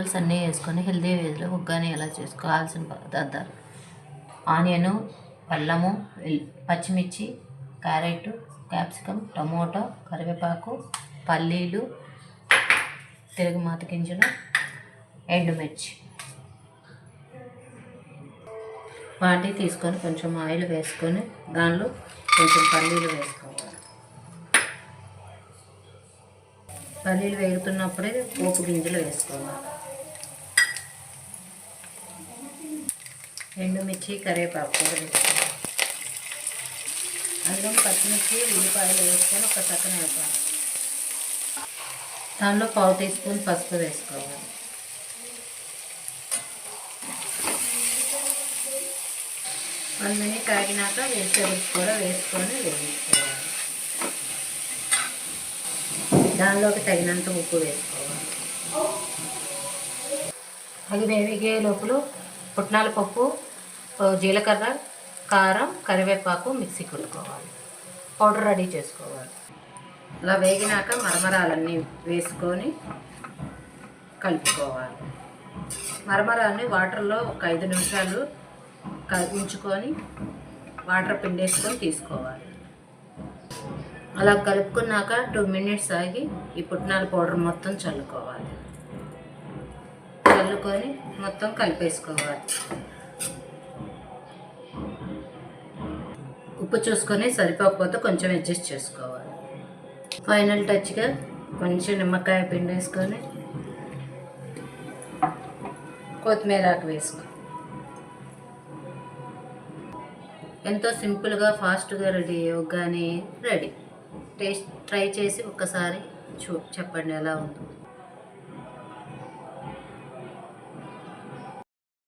Vegetables అన్నీ వేసుకొని healthy వేలో ఉగ్గాని ఎలా చేసుకోవాల్సిన పదార్థాలు: ఆనియను, అల్లము, పచ్చిమిర్చి, క్యారెట్, క్యాప్సికమ్, టమోటా, కరివేపాకు, పల్లీలు, తిరుగుమాత గింజలు, ఎండుమిర్చి. వాటిని తీసుకొని కొంచెం ఆయిల్ వేసుకొని దానిలో కొంచెం పల్లీలు వేసుకోవాలి. పల్లీలు వేగుతున్నప్పుడే పోపు గింజలు వేసుకోవాలి. ఎండుమిర్చి, కరివేపాకు కూడా వేసుకోవాలి. అందులో పచ్చిమిర్చి, ఉల్లిపాయలు వేసుకొని ఒక చక్కన వేపాలి. దానిలో 1/2 టీ స్పూన్ పసుపు వేసుకోవాలి. అందుని కాగినాక వెజిటబుల్స్ కూడా వేసుకొని వేయించుకోవాలి. దానిలోకి తగినంత ఉప్పు వేసుకోవాలి. అది వేగే లోపల పుట్నాల పప్పు, జీలకర్ర, కారం, కరివేపాకు మిక్సీ కొట్టుకోవాలి. పౌడర్ రెడీ చేసుకోవాలి. అలా వేగినాక మరమరాలన్నీ వేసుకొని కలుపుకోవాలి. మరమరాలని వాటర్లో ఒక 5 నిమిషాలు ఉంచుకొని వాటర్ పిండేసుకొని తీసుకోవాలి. అలా కలుపుకున్నాక 2 మినిట్స్ ఆగి ఈ పుట్నాల పౌడర్ మొత్తం చల్లుకోవాలి. చల్లుకొని మొత్తం కలిపేసుకోవాలి. ఉప్పు చూసుకొని సరిపోకపోతే కొంచెం అడ్జస్ట్ చేసుకోవాలి. ఫైనల్ టచ్గా కొంచెం నిమ్మకాయ పిండేసుకొని కొత్తిమీర ఆకు వేసుకో. ఎంతో సింపుల్గా ఫాస్ట్గా ready uggani ready. Taste try చేసి ఒక్కసారి చెప్పండి ఎలా ఉందో.